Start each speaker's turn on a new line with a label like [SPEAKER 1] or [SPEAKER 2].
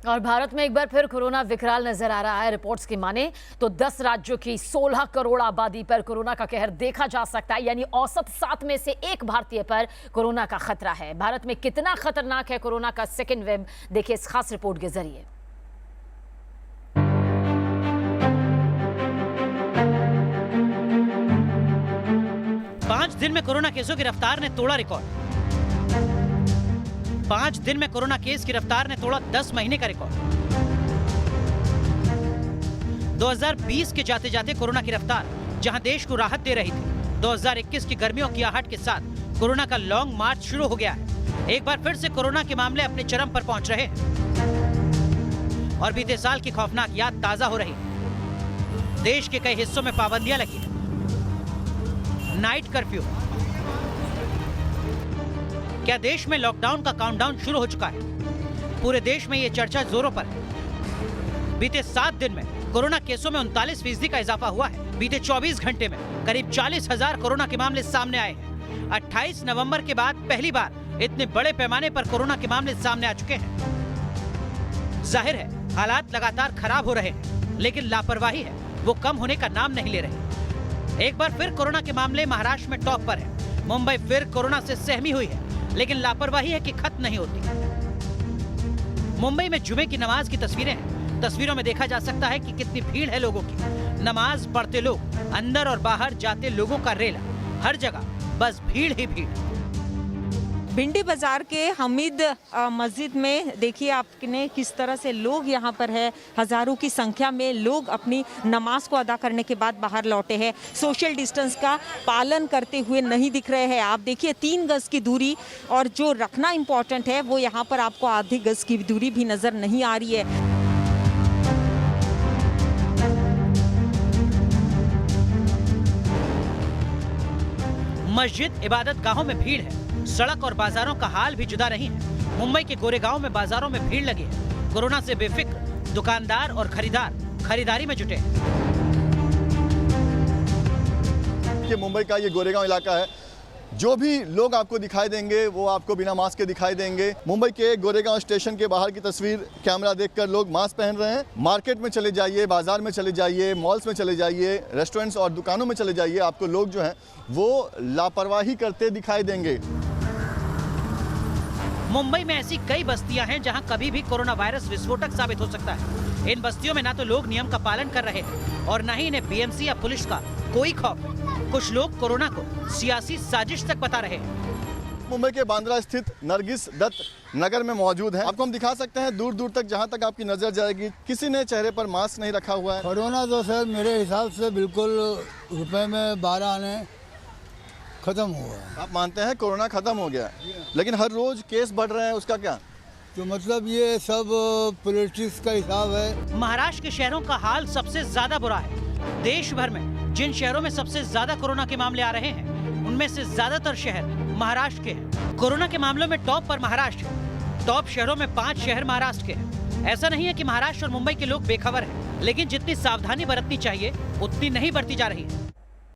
[SPEAKER 1] और भारत में एक बार फिर कोरोना विकराल नजर आ रहा है। रिपोर्ट्स की माने तो 10 राज्यों की 16 करोड़ आबादी पर कोरोना का कहर देखा जा सकता है, यानी औसत 7 में से 1 भारतीय पर कोरोना का खतरा है। भारत में कितना खतरनाक है कोरोना का सेकेंड वेव, देखिए इस खास रिपोर्ट के जरिए।
[SPEAKER 2] पांच दिन में कोरोना केसों की रफ्तार ने तोड़ा रिकॉर्ड। 5 दिन में कोरोना केस की रफ्तार ने तोड़ा 10 महीने का रिकॉर्ड। 2020 के जाते जाते कोरोना की रफ्तार जहां देश को राहत दे रही थी, 2021 की गर्मियों की आहट के साथ कोरोना का लॉन्ग मार्च शुरू हो गया है। एक बार फिर से कोरोना के मामले अपने चरम पर पहुंच रहे हैं और बीते साल की खौफनाक याद ताजा हो रही है। देश के कई हिस्सों में पाबंदियां लगी हैं, नाइट कर्फ्यू। क्या देश में लॉकडाउन का काउंटडाउन शुरू हो चुका है? पूरे देश में ये चर्चा जोरों पर है। बीते 7 दिन में कोरोना केसों में 39% का इजाफा हुआ है। बीते 24 घंटे में करीब 40,000 कोरोना के मामले सामने आए हैं। 28 नवंबर के बाद पहली बार इतने बड़े पैमाने पर कोरोना के मामले सामने आ चुके हैं। जाहिर है हालात लगातार खराब हो रहे हैं, लेकिन लापरवाही है वो कम होने का नाम नहीं ले रही। एक बार फिर कोरोना के मामले महाराष्ट्र में टॉप पर है। मुंबई फिर कोरोना से सहमी हुई है, लेकिन लापरवाही है कि खत्म नहीं होती। मुंबई में जुमे की नमाज की तस्वीरें हैं। तस्वीरों में देखा जा सकता है कि कितनी भीड़ है लोगों की। नमाज पढ़ते लोग, अंदर और बाहर जाते लोगों का रेला, हर जगह बस भीड़ ही भीड़।
[SPEAKER 3] भिंडी बाजार के हमीद मस्जिद में देखिए आपने किस तरह से लोग यहाँ पर है। हजारों की संख्या में लोग अपनी नमाज को अदा करने के बाद बाहर लौटे हैं। सोशल डिस्टेंस का पालन करते हुए नहीं दिख रहे हैं। आप देखिए 3 गज की दूरी, और जो रखना इम्पोर्टेंट है वो यहाँ पर आपको आधी गज की दूरी भी नजर नहीं आ रही है।
[SPEAKER 2] मस्जिद, इबादत गाहों में भीड़ है। सड़क और बाजारों का हाल भी जुदा नहीं है। मुंबई के गोरेगांव में बाजारों में भीड़ लगी है। कोरोना से बेफिक्र दुकानदार और खरीदार खरीदारी में जुटे हैं।
[SPEAKER 4] ये मुंबई का ये गोरेगांव इलाका है। जो भी लोग आपको दिखाई देंगे वो आपको बिना मास्क के दिखाई देंगे। मुंबई के गोरेगांव स्टेशन के बाहर की तस्वीर कैमरा देखकर लोग मास्क पहन रहे हैं। मार्केट में चले जाइए, बाजार में चले जाइए, मॉल्स में चले जाइए, रेस्टोरेंट्स और दुकानों में चले जाइए, आपको लोग जो हैं वो लापरवाही करते दिखाई देंगे।
[SPEAKER 2] मुंबई में ऐसी कई बस्तियां हैं जहां कभी भी कोरोना वायरस विस्फोटक साबित हो सकता है। इन बस्तियों में ना तो लोग नियम का पालन कर रहे हैं और न ही इन्हें बीएमसी या पुलिस का कोई खौफ है। कुछ लोग कोरोना को सियासी साजिश तक बता रहे हैं।
[SPEAKER 4] मुंबई के बांद्रा स्थित नरगिस दत्त नगर में मौजूद है। आपको हम दिखा सकते हैं दूर दूर तक, जहां तक आपकी नजर जाएगी, किसी ने चेहरे पर मास्क नहीं रखा हुआ है।
[SPEAKER 5] कोरोना तो सर मेरे हिसाब से बिल्कुल रुपए में 12 आने खत्म हुआ है।
[SPEAKER 4] आप मानते हैं कोरोना खत्म हो गया, लेकिन हर रोज केस बढ़ रहे हैं, उसका क्या?
[SPEAKER 5] तो मतलब ये सब पॉलिटिक्स का हिसाब है।
[SPEAKER 2] महाराष्ट्र के शहरों का हाल सबसे ज्यादा बुरा है। देश भर में जिन शहरों में सबसे ज्यादा कोरोना के मामले आ रहे हैं, उनमें से ज्यादातर शहर महाराष्ट्र के हैं। कोरोना के मामलों में टॉप पर महाराष्ट्र है। टॉप शहरों में 5 शहर महाराष्ट्र के हैं। ऐसा नहीं है कि महाराष्ट्र और मुंबई के लोग बेखबर हैं, लेकिन जितनी सावधानी बरतनी चाहिए उतनी नहीं बरती जा रही है।